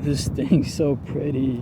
This thing's so pretty.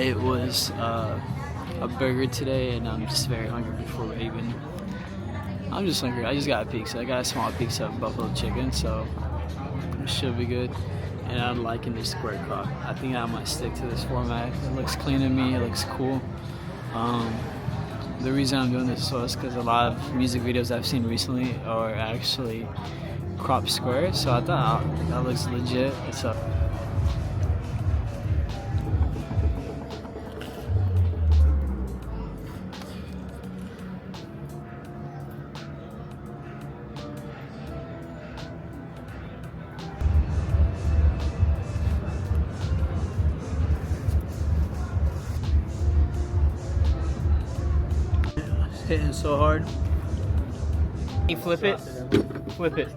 It was a burger today, and I'm just very hungry before even. I'm just hungry. I just got a pizza. I got a small pizza of buffalo chicken, so it should be good. And I'm liking the square crop. I think I might stick to this format. It looks clean to me. It looks cool. The reason I'm doing this is because a lot of music videos I've seen recently are actually crop square, so I thought that looks legit. So. Hitting so hard. You flip it. Flip it.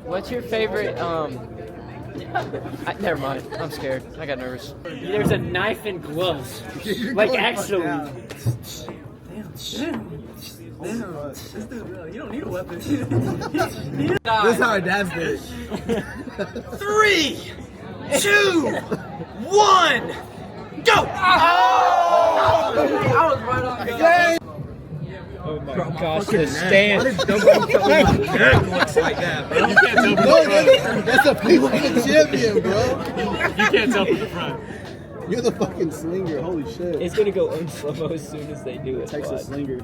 What's your favorite? Never mind. I'm scared. I got nervous. There's a knife and gloves. Like actually. Damn. You don't need a weapon. This is how our dads did it. 3, 2, 1, go! I was right on the Oh my gosh, the stand. Looks like that, bro. You can't tell from the front. That's a fucking champion, bro. You can't tell from the front. You're the fucking slinger. Holy shit. It's gonna go in slow-mo as soon as they do it. Texas slinger.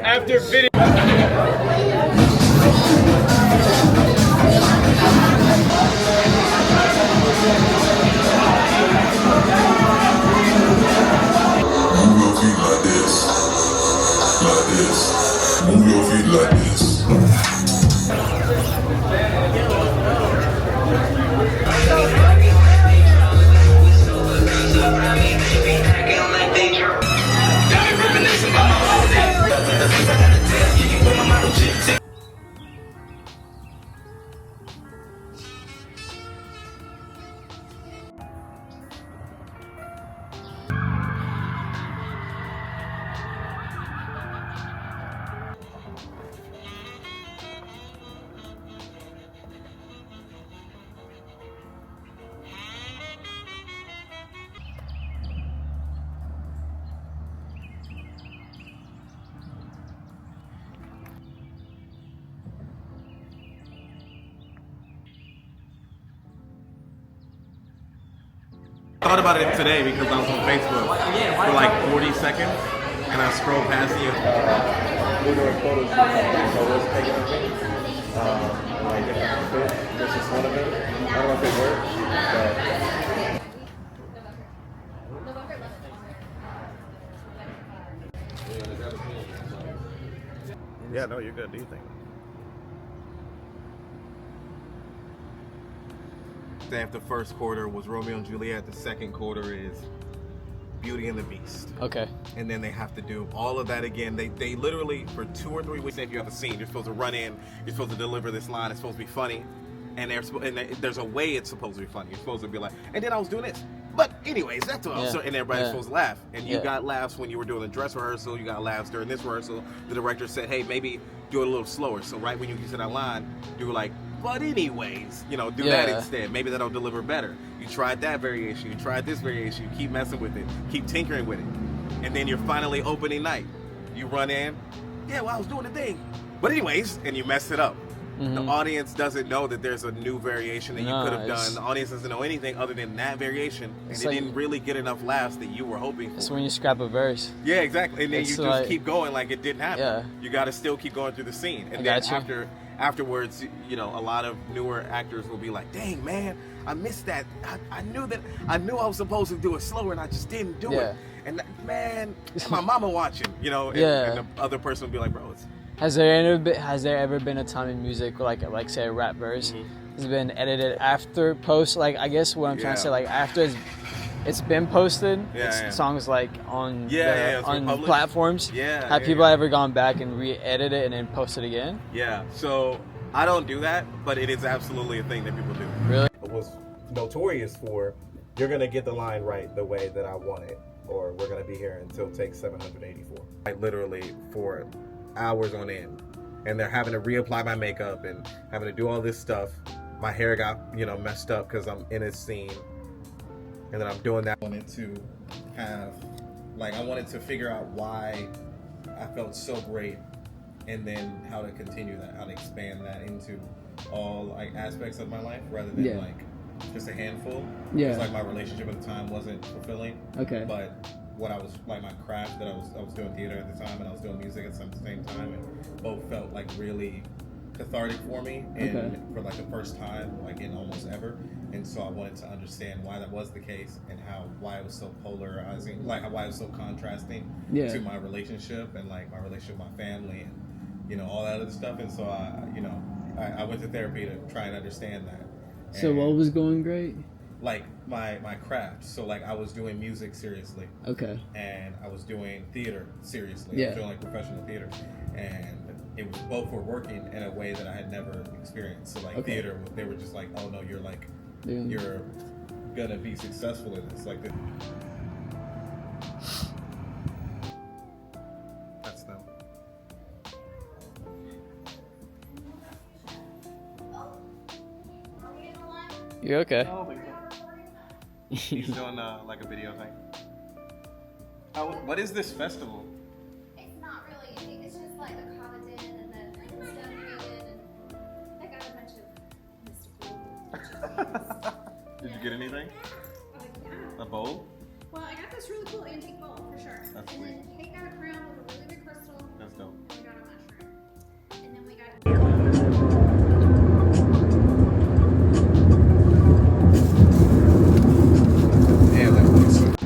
After video. Move your feet like this. I thought about it today because I was on Facebook for like 40 seconds and I scrolled past the we're doing photoshoot, so let's take it like different fit. This is one of them. I don't know if it works, but yeah, no, you're good. Do you think? If the first quarter was Romeo and Juliet, the second quarter is Beauty and the Beast. Okay. And then they have to do all of that again. They literally, for 2 or 3 weeks, if you have a scene, you're supposed to run in, you're supposed to deliver this line, it's supposed to be funny, and there's a way it's supposed to be funny. You're supposed to be like, and then I was doing this. But anyways, that's what I was, and everybody's supposed to laugh. And you got laughs when you were doing the dress rehearsal, you got laughs during this rehearsal. The director said, hey, maybe do it a little slower. So right when you get to that line, you were like, but anyways, do that instead. Maybe that'll deliver better. You tried that variation, you tried this variation, you keep messing with it, keep tinkering with it. And then you're finally opening night. You run in, I was doing the thing. But anyways, and you messed it up. Mm-hmm. The audience doesn't know that there's a new variation that you could have done. The audience doesn't know anything other than that variation. And it didn't really get enough laughs that you were hoping for. It's when you scrap a verse. Yeah, exactly. And then you just keep going like it didn't happen. Yeah. You got to still keep going through the scene. And then afterwards, a lot of newer actors will be like, dang, man, I missed that. I knew I was supposed to do it slower and I just didn't do it. And man, my mama watching, and the other person will be like, bro, Has there ever been a time in music like say a rap verse has been edited after post? Like I guess what I'm trying to say, like after it's been posted, songs like on on platforms. Have people ever gone back and re-edit it and then post it again? Yeah. So I don't do that, but it is absolutely a thing that people do. Really? It was notorious for, you're gonna get the line right the way that I want it, or we're gonna be here until take 784. Like literally for hours on end, and they're having to reapply my makeup and having to do all this stuff. My hair got messed up because I'm in a scene, and then I'm doing that. I wanted to figure out why I felt so great, and then how to continue that, how to expand that into all aspects of my life rather than just a handful. It's like my relationship at the time wasn't fulfilling. Okay. But what I was like, my craft that I was doing theater at the time, and I was doing music at the same time, and both felt like really cathartic for me, and for like the first time in almost ever. And so I wanted to understand why that was the case, and why it was so polarizing, why it was so contrasting to my relationship and my relationship with my family and all that other stuff. And so I went to therapy to try and understand that. So what was going great? My craft. So I was doing music seriously. Okay. And I was doing theater seriously. I was doing professional theater, and it was both were working in a way that I had never experienced. So theater, they were just like, oh no, you're you're gonna be successful in this. That's them. You're okay. Oh my god. He's doing a video thing. What is this festival? It's not really anything. It's just the Commandant and then stuff created, and I got a bunch of mystical. Did you get anything? Yeah. A bowl? Well, I got this really cool antique bowl for sure. That's and sweet. then Kate got a crown with a really big crystal. That's dope. And we got a mushroom. And then we got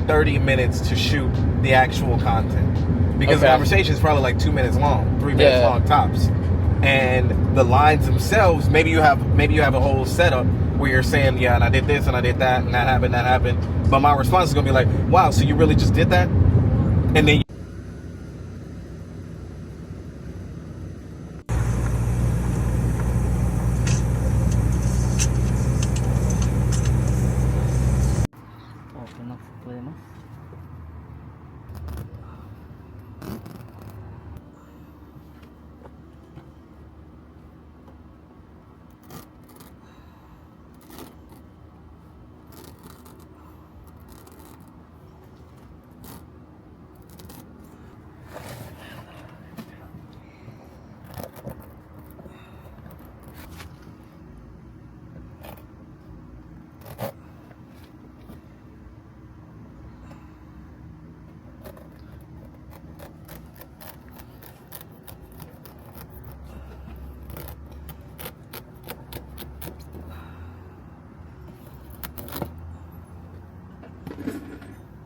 30 minutes to shoot the actual content, because the conversation is probably 2 minutes long, 3 minutes long tops, and the lines themselves, maybe you have a whole setup where you're saying, and I did this and I did that and that happened, but my response is gonna be like, wow, so you really just did that? And then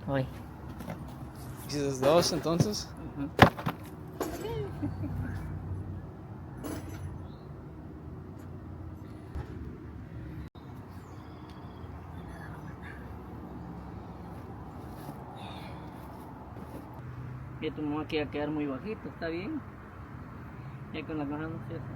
Oi. ¿Dices dos entonces? Que tu mamá quiera quedar muy bajito, ¿está bien? Ya con la bajamos, ¿cierto?